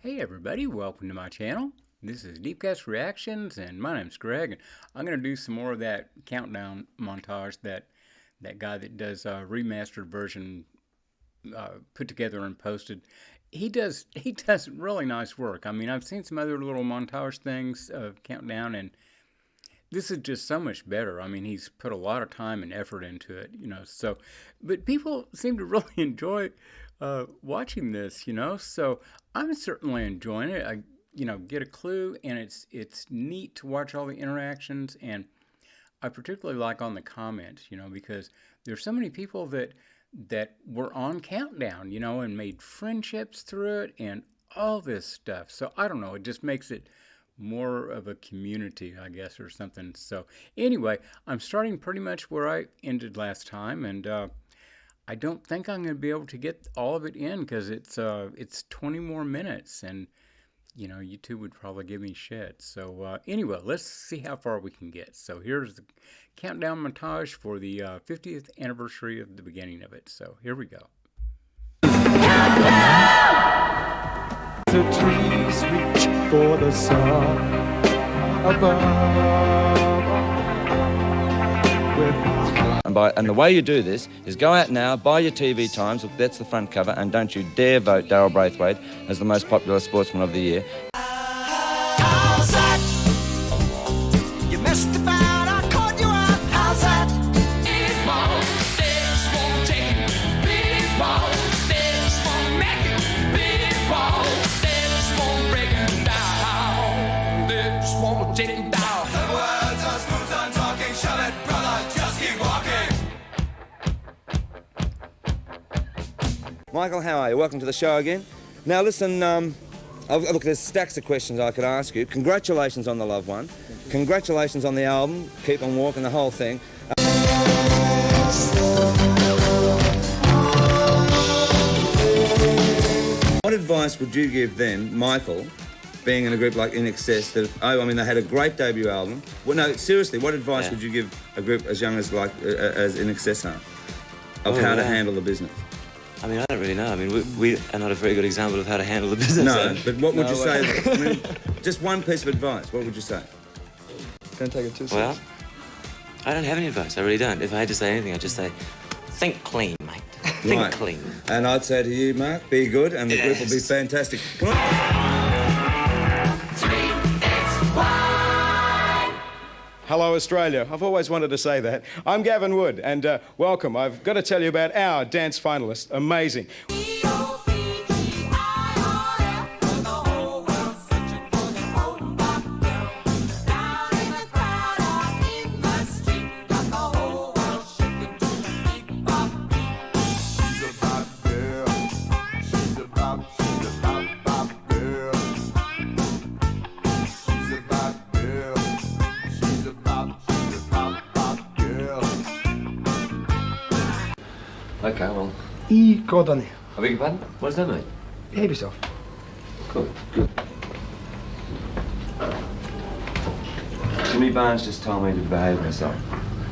Hey everybody, welcome to my channel. This is Deepcast Reactions and my name's Greg. And I'm going to do some more of that countdown montage that guy that does a remastered version put together and posted. He does really nice work. I mean, I've seen some other little montage things of countdown, and this is just so much better. I mean, he's put a lot of time and effort into it, so, but people seem to really enjoy watching this, so I'm certainly enjoying it. I, get a clue, and it's neat to watch all the interactions, and I particularly like on the comments, because there's so many people that were on Countdown, and made friendships through it and all this stuff. So I don't know, it just makes it more of a community, I guess, or something. So anyway, I'm starting pretty much where I ended last time, and I don't think I'm going to be able to get all of it in because it's 20 more minutes, and YouTube would probably give me shit. So anyway, let's see how far we can get. So here's the countdown montage for the 50th anniversary of the beginning of it. So here we go. The trees reach for the sun above. And the way you do this is go out now, buy your TV Times, look, that's the front cover, and don't you dare vote Darryl Braithwaite as the most popular sportsman of the year. How's that? You missed about, I caught you out. How's that? Ball, this won't take you. Big ball, this won't make you. Big ball, this won't break you down. This won't take you down. The words are smooth and talking, shove it, brother, just keep walking. Michael, how are you? Welcome to the show again. Now listen, look, there's stacks of questions I could ask you. Congratulations on the loved one. Congratulations on the album, Keep on Walking, the whole thing. What advice would you give then, Michael, being in a group like In Excess, that, they had a great debut album. Well, no, seriously, what advice would you give a group as young as as In Excess are, of how to handle the business? I mean, I don't really know. I mean, we are not a very good example of how to handle the business. No, but what would you say? I mean, just one piece of advice, what would you say? Don't take it too seriously. Well, I don't have any advice. I really don't. If I had to say anything, I'd just say, think clean, mate. Think clean. And I'd say to you, Mark, be good, and the group will be fantastic. Come on. 3, 2, 1. Hello, Australia. I've always wanted to say that. I'm Gavin Wood, and welcome. I've got to tell you about our dance finalists. Amazing. Okay, well, Gordon. I beg your pardon? What does that mean? Behave yourself. Good, good. Jimmy Barnes just told me to behave myself.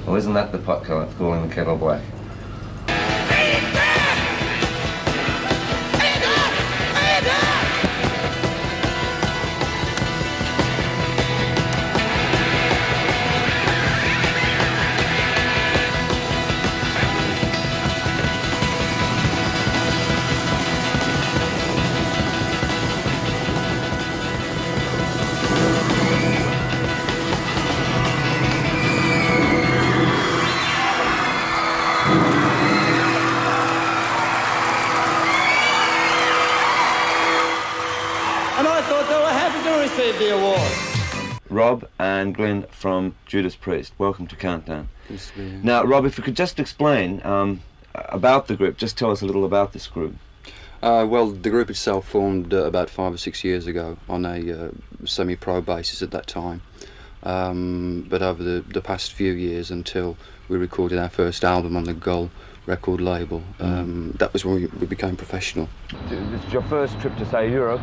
Well, isn't that the pot calling the kettle black? And I thought they were happy to receive the award. Rob and Glenn from Judas Priest, welcome to Countdown. Now, Rob, if you could just explain about the group, just tell us a little about this group. Well, the group itself formed about 5 or 6 years ago on a semi-pro basis at that time. But over the past few years, until we recorded our first album on the Gull record label, that was when we became professional. This is your first trip to, say, Europe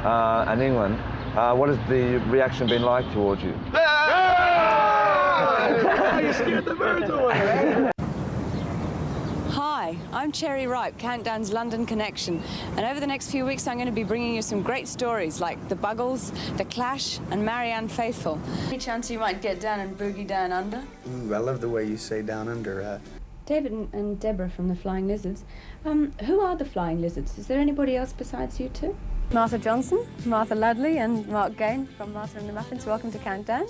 and England. What has the reaction been like towards you? You scared the birds away. Hi, Hi, I'm Cherry Ripe, Countdown's London connection, and over the next few weeks I'm going to be bringing you some great stories like The Buggles, The Clash, and Marianne Faithfull. Any chance you might get down and boogie down under? Ooh, I love the way you say down under. David and Deborah from the Flying Lizards. Who are the Flying Lizards? Is there anybody else besides you two? Martha Johnson, Martha Ludley, and Mark Gain from Martha and the Muffins. Welcome to Countdown.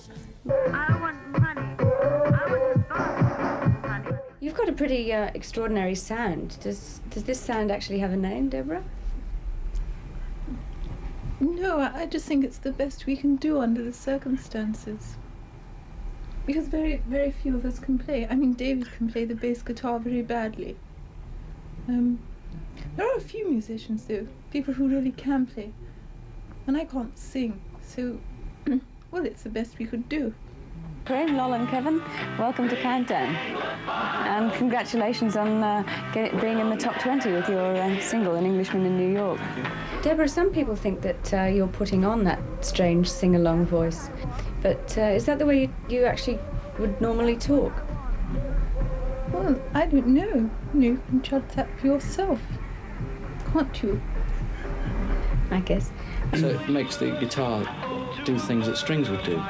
I want money. I want money. You've got a pretty extraordinary sound. Does this sound actually have a name, Deborah? No, I just think it's the best we can do under the circumstances. Because very, very few of us can play. I mean, David can play the bass guitar very badly. There are a few musicians, though, people who really can play. And I can't sing, so, well, it's the best we could do. Corinne, Lol and Kevin, welcome to Countdown. And congratulations on being in the top 20 with your single, An Englishman in New York. Deborah, some people think that you're putting on that strange sing-along voice. But is that the way you actually would normally talk? Well, I don't know. You can judge that for yourself, can't you? I guess. So it makes the guitar do things that strings would do.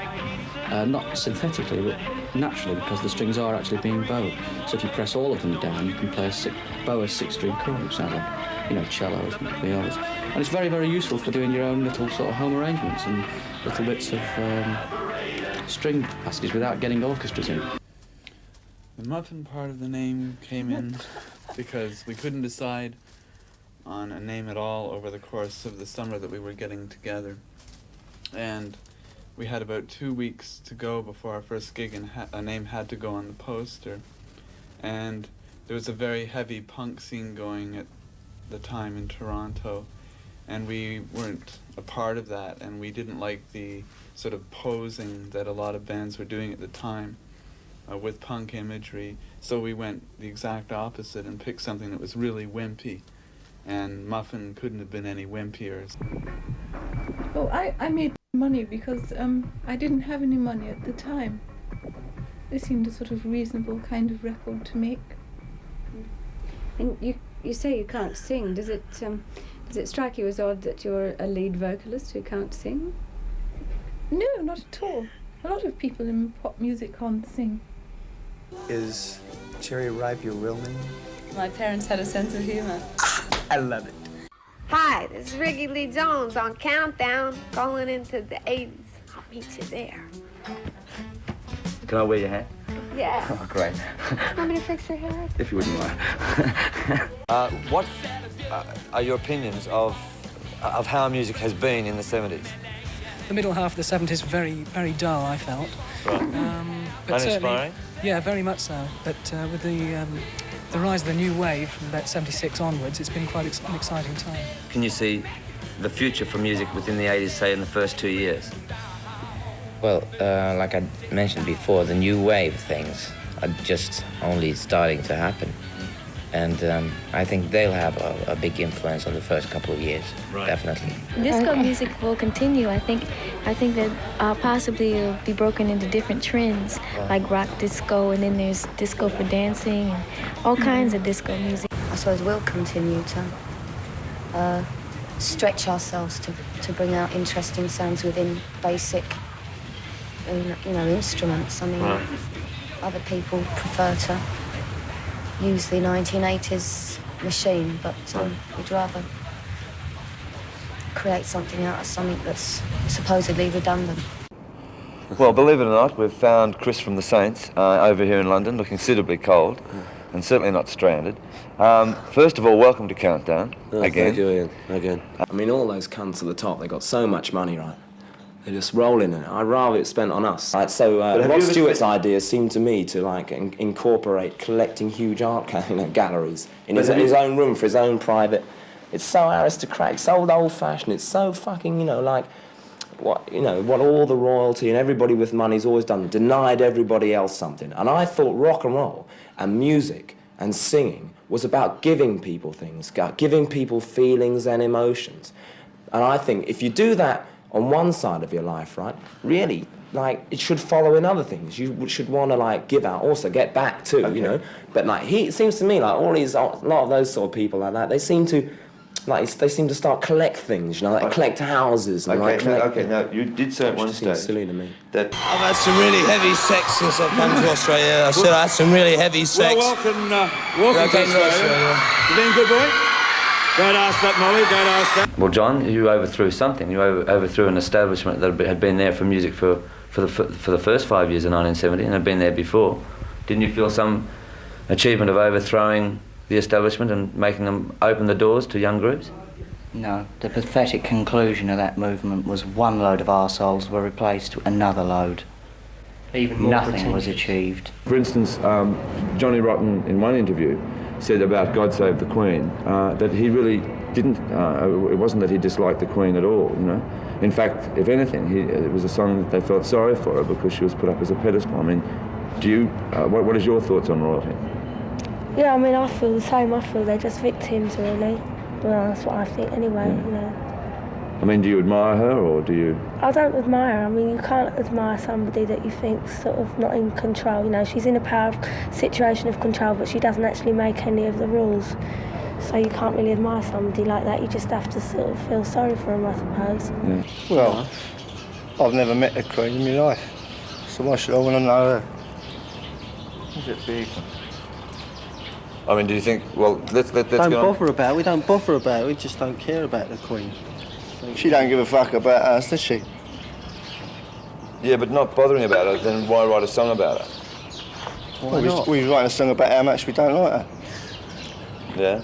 Not synthetically, but naturally, because the strings are actually being bowed. So if you press all of them down, you can play bow a six-string chord, which sounds like, you know, cellos and violas. And it's very, very useful for doing your own little sort of home arrangements and little bits of string passages without getting orchestras in. The muffin part of the name came in because we couldn't decide on a name at all over the course of the summer that we were getting together. And we had about 2 weeks to go before our first gig, and a name had to go on the poster. And there was a very heavy punk scene going at the time in Toronto, and we weren't a part of that, and we didn't like the sort of posing that a lot of bands were doing at the time with punk imagery. So we went the exact opposite and picked something that was really wimpy, and Muffin couldn't have been any wimpier. Oh, I made money because I didn't have any money at the time. It seemed a sort of reasonable kind of record to make. And you say you can't sing. Does it strike you as odd that you're a lead vocalist who can't sing? No, not at all. A lot of people in pop music can't sing. Is Cherry Ripe your real name? My parents had a sense of humor. I love it. Hi, this is Ricky Lee Jones on Countdown, going into the 80s. I'll meet you there. Can I wear your hat? Yeah. Oh, great. Want me to fix your hair? If you wouldn't mind. What are your opinions of how music has been in the 70s? The middle half of the 70s, very, very dull, I felt. Right. But uninspiring? Yeah, very much so. But with the rise of the new wave from about 76 onwards, it's been quite an exciting time. Can you see the future for music within the 80s, say, in the first 2 years? Well, like I mentioned before, the new wave things are just only starting to happen. And I think they'll have a big influence on the first couple of years, right. Definitely. Disco music will continue. I think that possibly it'll be broken into different trends, like rock disco, and then there's disco for dancing, and all kinds of disco music. I suppose we'll continue to stretch ourselves to bring out interesting sounds within basic, instruments. I mean, right. Other people prefer to use the 1980s machine, but we'd rather create something out of something that's supposedly redundant. Well, believe it or not, we've found Chris from the Saints over here in London, looking suitably cold, and certainly not stranded. First of all, welcome to Countdown, again. Thank you, Ian, again. I mean, all those cunts at the top, they got so much money, right? They just roll in it. I'd rather it spent on us. Right, so Rod Stewart's idea seemed to me to incorporate collecting huge art galleries in his own room for his own private. It's so aristocratic, so old-fashioned. It's so fucking what all the royalty and everybody with money's always done, denied everybody else something. And I thought rock and roll and music and singing was about giving people things, giving people feelings and emotions. And I think if you do that on one side of your life, right, really, like, it should follow in other things. You should want to, like, give out, also get back too, you know. But, like, it seems to me, like, a lot of those sort of people like that, they seem to start collect things, you know, like collect houses. And Now, you did say at one stage silly to me. that... I've had some really heavy sex since I've come to Australia. I said I had some really heavy sex. Well, welcome to Australia. You been a good boy? Don't ask that, Molly, don't ask that. Well, John, you overthrew something. You overthrew an establishment that had been there for music for the first 5 years of 1970 and had been there before. Didn't you feel some achievement of overthrowing the establishment and making them open the doors to young groups? No, the pathetic conclusion of that movement was one load of arseholes were replaced with another load. Even more nothing was achieved. For instance, Johnny Rotten in one interview said about God Save the Queen that he really didn't, it wasn't that he disliked the Queen at all, you know. In fact, if anything, it was a song that they felt sorry for her because she was put up as a pedestal. I mean, what is your thoughts on royalty? Yeah, I mean, I feel the same. I feel they're just victims, really. Well, that's what I think anyway, you know. I mean, do you admire her, or do you... I don't admire her. I mean, you can't admire somebody that you think's sort of not in control. You know, she's in a situation of control, but she doesn't actually make any of the rules. So you can't really admire somebody like that. You just have to sort of feel sorry for them, I suppose. Yeah. Well, I've never met the Queen in my life, so why should I want to know her? Is it big? I mean, do you think... Well, let's don't bother about it. We don't bother about it. We just don't care about the Queen. She don't give a fuck about us, does she? Yeah, but not bothering about her, then why write a song about her? Why not? We write a song about how much we don't like her. Yeah.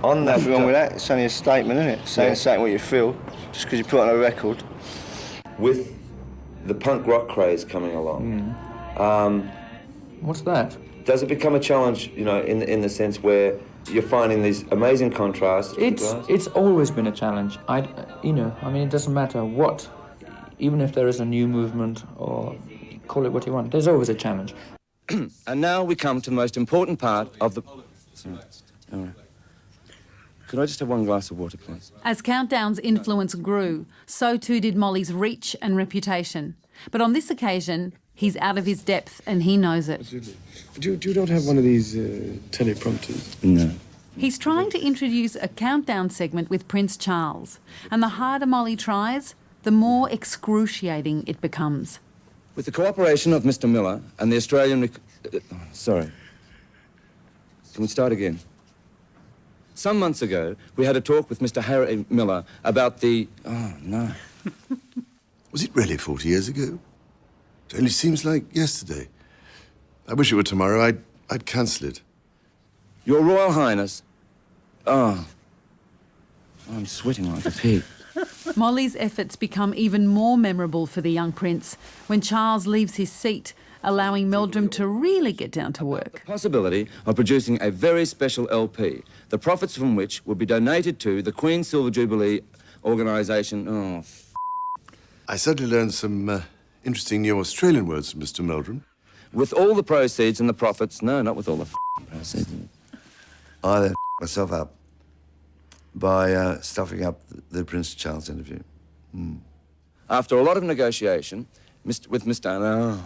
On that... Nothing wrong with that. It's only a statement, isn't it? Saying what you feel, just because you put it on a record. With the punk rock craze coming along, What's that? does it become a challenge, you know, in the sense where you're finding these amazing contrasts? It's always been a challenge. It doesn't matter what, even if there is a new movement or call it what you want, there's always a challenge. And now we come to the most important part of the... Sorry. All right. Could I just have one glass of water, please? As Countdown's influence grew, so too did Molly's reach and reputation. But on this occasion, he's out of his depth and he knows it. Do you not have one of these teleprompters? No. He's trying to introduce a Countdown segment with Prince Charles, and the harder Molly tries, the more excruciating it becomes. With the cooperation of Mr. Miller and the Australian... sorry. Can we start again? Some months ago, we had a talk with Mr. Harry Miller about the... Oh, no. Was it really 40 years ago? It only seems like yesterday. I wish it were tomorrow. I'd cancel it. Your Royal Highness... Oh. I'm sweating like a pig. Molly's efforts become even more memorable for the young prince when Charles leaves his seat, allowing Meldrum to really get down to work. Possibility of producing a very special LP, the profits from which will be donated to the Queen's Silver Jubilee organisation. Oh, I certainly learned some interesting new Australian words from Mr. Meldrum. With all the proceeds and the profits... No, not with all the proceeds. I then myself up by stuffing up the Prince Charles interview. After a lot of negotiation, with Mr... Oh.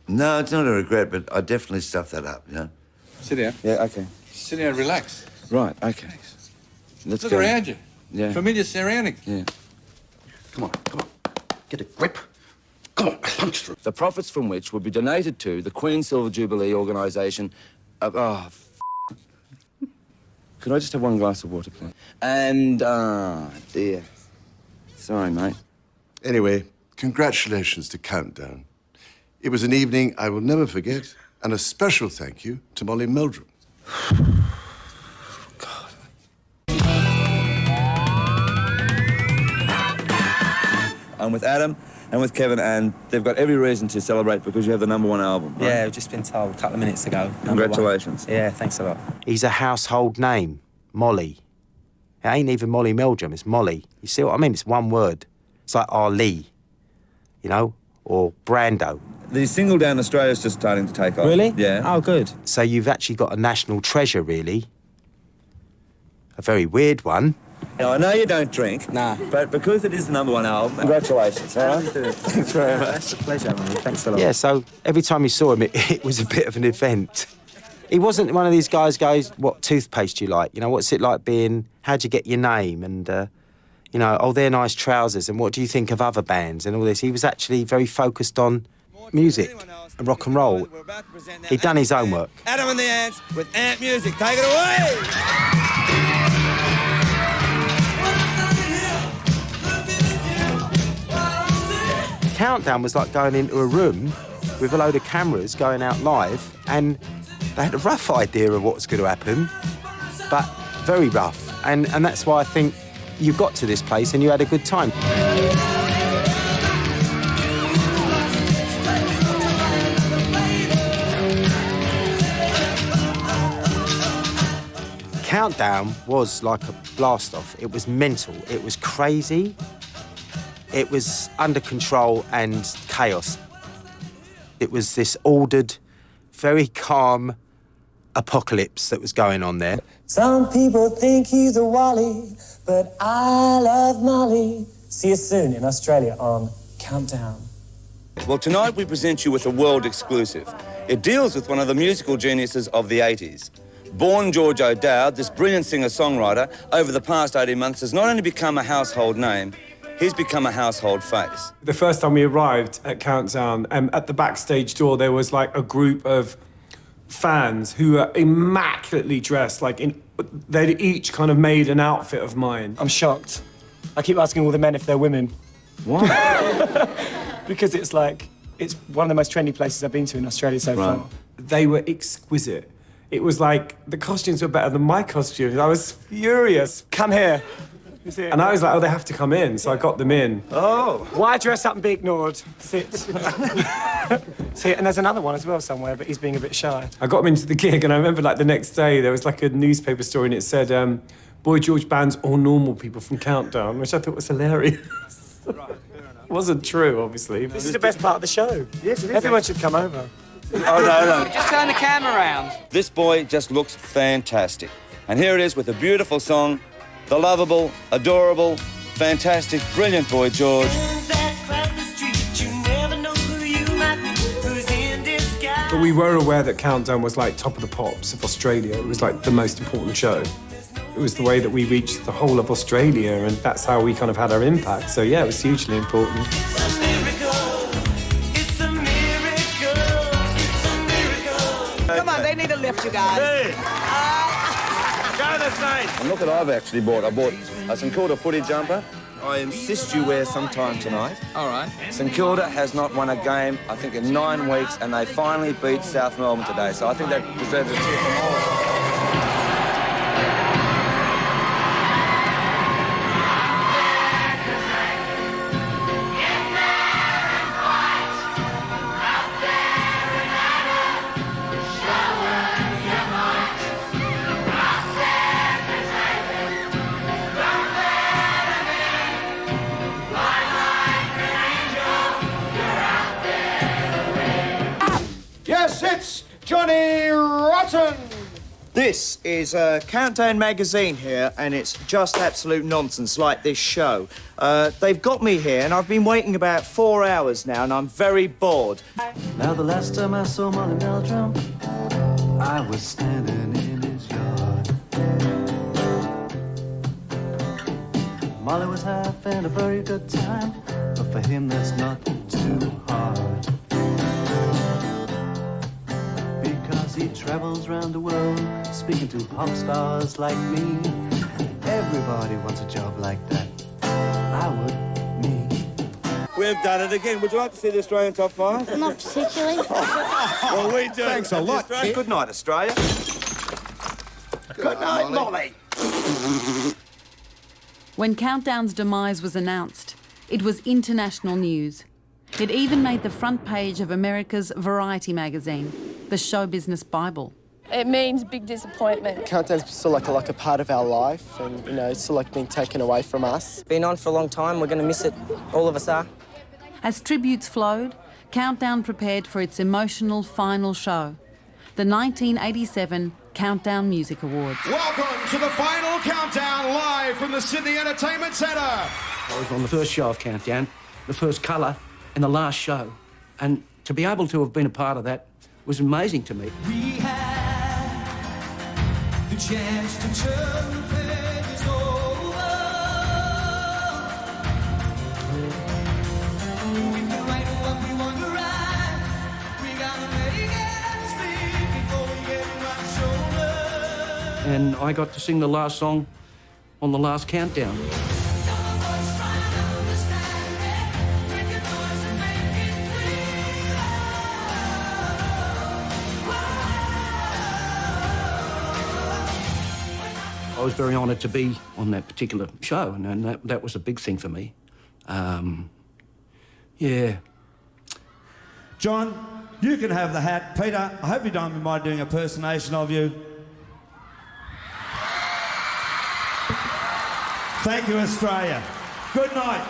No, it's not a regret, but I definitely stuffed that up, you know? Sit down. Yeah, OK. Sit down, relax. Right, OK. Let's Look go. around you. Yeah. Familiar surroundings. Yeah. Come on. Get a grip. Come on, punch through. The profits from which will be donated to the Queen's Silver Jubilee organisation. Could I just have one glass of water, please? And, dear. Sorry, mate. Anyway, congratulations to Countdown. It was an evening I will never forget, and a special thank you to Molly Meldrum. I'm with Adam and with Kevin, and they've got every reason to celebrate because you have the #1 album, right? Yeah, we've just been told a couple of minutes ago. Congratulations. Yeah, thanks a lot. He's a household name, Molly. It ain't even Molly Meldrum, it's Molly. You see what I mean? It's one word. It's like Ali, you know, or Brando. The single down Australia's just starting to take off. Really? Yeah. Oh, good. So you've actually got a national treasure, really. A very weird one. Now, I know you don't drink. Nah. But because it is the #1 album, congratulations, all right? Thanks very much. That's a pleasure, man. Thanks a lot. Yeah, so every time you saw him, it was a bit of an event. He wasn't one of these guys goes, what toothpaste do you like? You know, what's it like being, how'd you get your name? And, you know, oh, they're nice trousers, and what do you think of other bands and all this? He was actually very focused on music and rock and roll. He'd done his homework. Adam and the Ants with Ant Music. Take it away! Countdown was like going into a room with a load of cameras going out live, and they had a rough idea of what was going to happen, but very rough. And that's why I think you got to this place and you had a good time. Countdown was like a blast-off. It was mental. It was crazy. It was under control and chaos. It was this ordered, very calm apocalypse that was going on there. Some people think he's a wally, but I love Molly. See you soon in Australia on Countdown. Well, tonight we present you with a world exclusive. It deals with one of the musical geniuses of the 80s. Born George O'Dowd, this brilliant singer-songwriter, over the past 18 months has not only become a household name, he's become a household face. The first time we arrived at Countdown, at the backstage door, there was like a group of fans who were immaculately dressed, they'd each kind of made an outfit of mine. I'm shocked. I keep asking all the men if they're women. Why? Because it's one of the most trendy places I've been to in Australia so far. They were exquisite. It was like, the costumes were better than my costumes. I was furious. Come here. And I was like, oh, they have to come in, so I got them in. Oh. Why dress up and be ignored? Sit. See, and there's another one as well somewhere, but he's being a bit shy. I got him into the gig, and I remember, the next day, there was, a newspaper story, and it said, Boy George bans all normal people from Countdown, which I thought was hilarious. Right, fair enough. It wasn't true, obviously. This is the best part of the show. Yes, it is. Everyone should come over. Oh, no. Just turn the camera around. This boy just looks fantastic. And here it is with a beautiful song, the lovable, adorable, fantastic, brilliant Boy George. But we were aware that Countdown was top of the pops of Australia. It was the most important show. It was the way that we reached the whole of Australia, and that's how we kind of had our impact. So yeah, it was hugely important. Come on, they need a lift, you guys. Hey. Go to the stage. And look what I've actually bought. I bought a St Kilda footy jumper. I insist you wear sometime tonight. All right. St Kilda has not won a game, I think, in 9 weeks, and they finally beat South Melbourne today. So I think that deserves a cheer from all of us. Yes, it's Johnny Rotten! This is Countdown magazine here, and it's just absolute nonsense like this show. They've got me here, and I've been waiting about 4 hours now, and I'm very bored. Now the last time I saw Molly Meldrum, I was standing in his yard. Molly was having a very good time, but for him that's not too hard. He travels round the world, speaking to pop stars like me. Everybody wants a job like that. I would, me. We've done it again. Would you like to see the Australian top 5? Not particularly. Well, we do. Thanks a lot. Good night, Australia. Good night, Molly. When Countdown's demise was announced, it was international news. It even made the front page of America's Variety magazine, the show business Bible. It means big disappointment. Countdown's still like a part of our life, and it's still being taken away from us. Been on for a long time, we're going to miss it, all of us are. As tributes flowed, Countdown prepared for its emotional final show, the 1987 Countdown Music Awards. Welcome to the final countdown live from the Sydney Entertainment Centre. I was on the first show of Countdown, the first colour, and the last show. And to be able to have been a part of that was amazing to me. We had the chance to turn the pages over. We can write what we want to write. We gotta make it speak before we get right shoulder. And I got to sing the last song on the last Countdown. I was very honoured to be on that particular show, and that was a big thing for me. Yeah. John, you can have the hat. Peter, I hope you don't mind doing a impersonation of you. Thank you, Australia. Good night,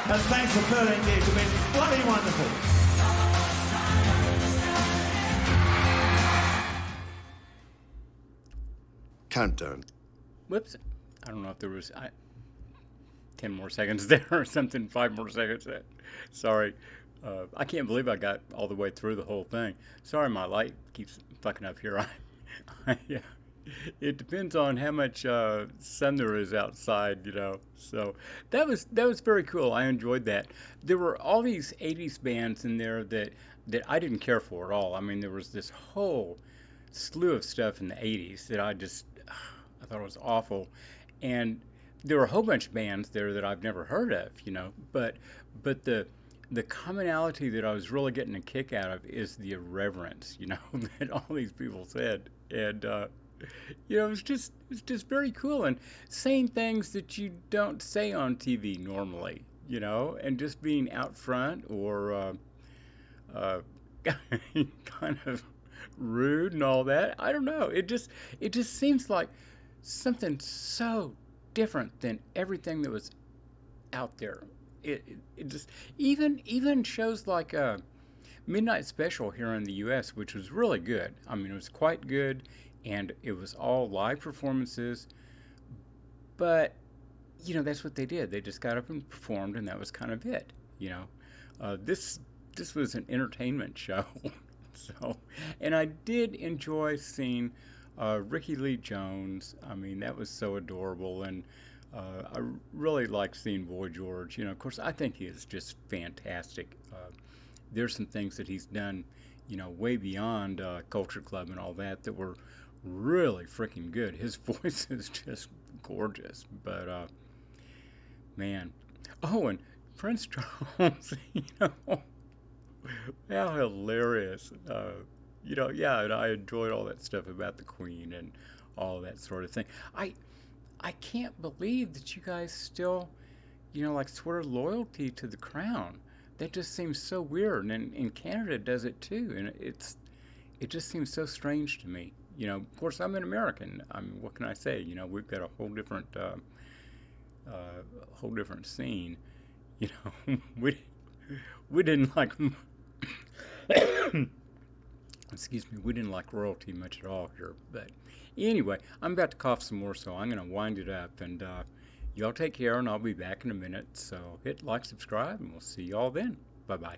and thanks for 13 years. You've been bloody wonderful. Countdown. Whoops. I don't know if there was 10 more seconds there or something, 5 more seconds there. Sorry. I can't believe I got all the way through the whole thing. Sorry, my light keeps fucking up here. Yeah. It depends on how much sun there is outside, you know. So that was very cool. I enjoyed that. There were all these 80s bands in there that I didn't care for at all. I mean, there was this whole slew of stuff in the 80s that I thought it was awful. And there were a whole bunch of bands there that I've never heard of, you know. But the commonality that I was really getting a kick out of is the irreverence, you know, that all these people said. And you know, it's just very cool, and saying things that you don't say on TV normally, you know, and just being out front or kind of rude and all that. I don't know. It just seems like something so different than everything that was out there. It just even shows like Midnight Special here in the U.S., which was really good. I mean, it was quite good. And it was all live performances, but, you know, that's what they did. They just got up and performed, and that was kind of it, you know. This was an entertainment show. So, and I did enjoy seeing Ricky Lee Jones. I mean, that was so adorable, and I really liked seeing Boy George. You know, of course, I think he is just fantastic. There's some things that he's done, you know, way beyond Culture Club and all that were really freaking good. His voice is just gorgeous. But man, oh, and Prince Charles, you know, how hilarious. You know, yeah, and I enjoyed all that stuff about the Queen and all that sort of thing. I can't believe that you guys still, you know, like swear loyalty to the crown. That just seems so weird, and Canada does it too, and it just seems so strange to me. You know, of course, I'm an American. I mean, what can I say? You know, we've got a whole different scene. You know, we didn't like. Excuse me, we didn't like royalty much at all here. But anyway, I'm about to cough some more, so I'm going to wind it up. And y'all take care, and I'll be back in a minute. So hit like, subscribe, and we'll see y'all then. Bye-bye.